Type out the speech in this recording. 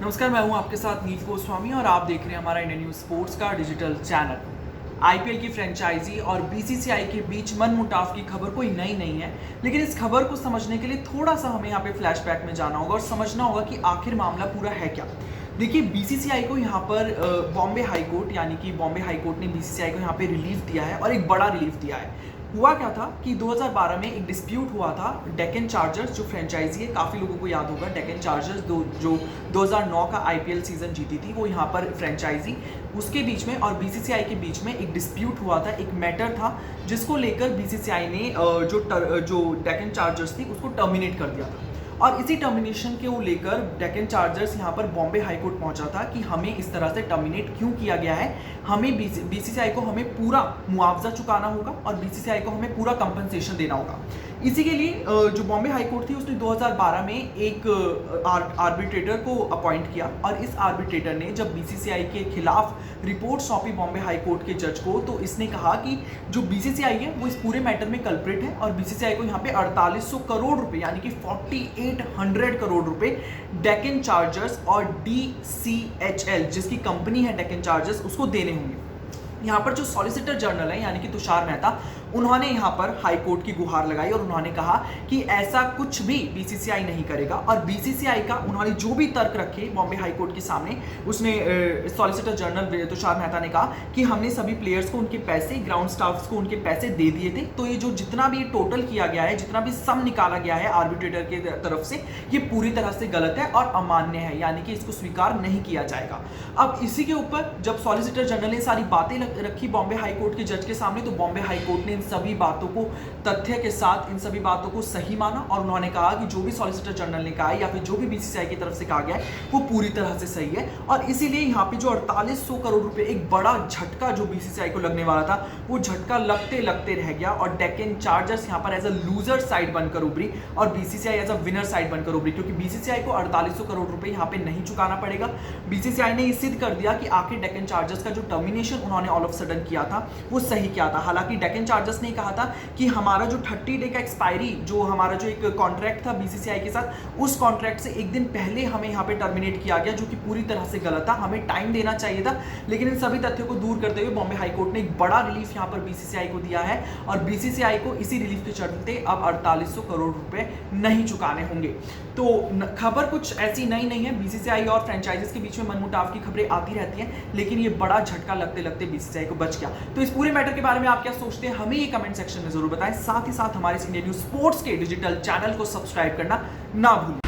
नमस्कार, मैं हूं आपके साथ नील गोस्वामी और आप देख रहे हैं हमारा इंडियन न्यूज स्पोर्ट्स का डिजिटल चैनल। आईपीएल की फ्रेंचाइजी और बीसीसीआई के बीच मनमुटाव की खबर कोई नई नहीं है, लेकिन इस खबर को समझने के लिए थोड़ा सा हमें यहाँ पे फ्लैशबैक में जाना होगा और समझना होगा कि आखिर मामला पूरा है क्या। देखिए, बीसीसीआई को यहाँ पर बॉम्बे हाई कोर्ट यानी कि बॉम्बे हाई कोर्ट ने बीसीसीआई को यहाँ पे रिलीफ दिया है और एक बड़ा रिलीफ दिया है। हुआ क्या था कि 2012 में एक डिस्प्यूट हुआ था डेक्कन चार्जर्स जो फ्रेंचाइजी है, काफ़ी लोगों को याद होगा डेक्कन चार्जर्स जो 2009 का आईपीएल सीजन जीती थी, वो यहाँ पर फ्रेंचाइजी उसके बीच में और बीसीसीआई के बीच में एक डिस्प्यूट हुआ था, एक मैटर था जिसको लेकर बीसीसीआई ने जो डेक्कन चार्जर्स थी उसको टर्मिनेट कर दिया था। और इसी टर्मिनेशन को लेकर डेक्कन चार्जर्स यहाँ पर बॉम्बे हाई कोर्ट पहुंचा था कि हमें इस तरह से टर्मिनेट क्यों किया गया है, हमें बीसीसीआई को हमें पूरा मुआवजा चुकाना होगा और बीसीसीआई को हमें पूरा कंपनसेशन देना होगा। इसी के लिए जो बॉम्बे हाई कोर्ट थी उसने 2012 में एक आर्बिट्रेटर को अपॉइंट किया और इस आर्बिट्रेटर ने जब बीसीसीआई के खिलाफ रिपोर्ट सौंपी बॉम्बे हाई कोर्ट के जज को, तो इसने कहा कि जो बीसीसीआई है वो इस पूरे मैटर में कल्प्रिट है और बीसीसीआई को यहाँ पे 4800 करोड़ रुपए यानी कि 4800 करोड़ रुपए डेक्कन चार्जर्स और डीसीएचएल जिसकी कंपनी है डेक्कन चार्जर्स उसको देने होंगे। यहाँ पर जो सॉलिसिटर जनरल है यानी कि तुषार मेहता, उन्होंने यहाँ पर हाई कोर्ट की गुहार लगाई और उन्होंने कहा कि ऐसा कुछ भी बीसीसीआई नहीं करेगा और बीसीसीआई का उन्होंने जो भी तर्क रखे बॉम्बे हाई कोर्ट के सामने, उसमें सॉलिसिटर जनरल तुषार मेहता ने कहा कि हमने सभी प्लेयर्स को उनके पैसे, ग्राउंड स्टाफ्स को उनके पैसे दे दिए थे, तो ये जो जितना भी टोटल किया गया है, जितना भी सम निकाला गया है आर्बिट्रेटर की तरफ से, ये पूरी तरह से गलत है और अमान्य है, यानी कि इसको स्वीकार नहीं किया जाएगा। अब इसी के ऊपर जब सॉलिसिटर जनरल ने सारी बातें रखी बॉम्बे हाई कोर्ट के जज के सामने, तो बॉम्बे हाई कोर्ट ने इन सभी बातों को तथ्य के साथ, इन सभी बातों को सही माना और उन्होंने कहा कि जो भी सॉलिसिटर जनरल ने कहा है या फिर जो भी बीसीसीआई की तरफ से कहा गया है वो पूरी तरह से सही है। और इसीलिए यहाँ पे जो 4800 करोड़ रुपए एक बड़ा झटका जो बीसीसीआई को लगने वाला था, वो झटका लगते लगते रह गया और डेक्कन चार्जर्स यहाँ पर एज अ लूजर साइड बनकर उभरी और BCCI as a winner side बनकर उभरी, क्योंकि बीसीसीआई को 4800 करोड़ रुपए यहाँ पे नहीं चुकाना पड़ेगा। बीसीसीआई ने ये सिद्ध कर दिया कि आखिर डेक्कन चार्जर्स का जो टर्मिनेशन उन्होंने ऑल ऑफ सडन किया था वो सही क्या था। हालांकि डेक्कन चार्जर्स ने कहा था कि हमारा जो 30 डे का एक्सपायरी, जो हमारा जो एक कॉन्ट्रैक्ट था बीसीसीआई के साथ, उस कॉन्ट्रैक्ट से एक दिन पहले हमें यहाँ पे टर्मिनेट किया गया, जो कि पूरी तरह से गलत था, हमें टाइम देना चाहिए था। लेकिन इन सभी तथ्यों को दूर करते हुए बॉम्बे हाई कोर्ट ने एक बड़ा रिलीफ यहाँ पर बीसीसीआई को दिया है और बीसीसीआई को इसी रिलीफ के चलते अब 4800 करोड़ रुपए नहीं चुकाने होंगे। तो खबर कुछ ऐसी नई नहीं है, बीसीसीआई और फ्रेंचाइजीज के बीच में मनमुटाव की खबरें आती रहती हैं, लेकिन ये बड़ा झटका लगते लगते बीसीसीआई को बच गया। तो इस पूरे मैटर के बारे में आप क्या सोचते हैं, हमें ये कमेंट सेक्शन में जरूर बताएं। साथ ही साथ हमारे इंडियन न्यूज स्पोर्ट्स के डिजिटल चैनल को सब्सक्राइब करना ना भूलें।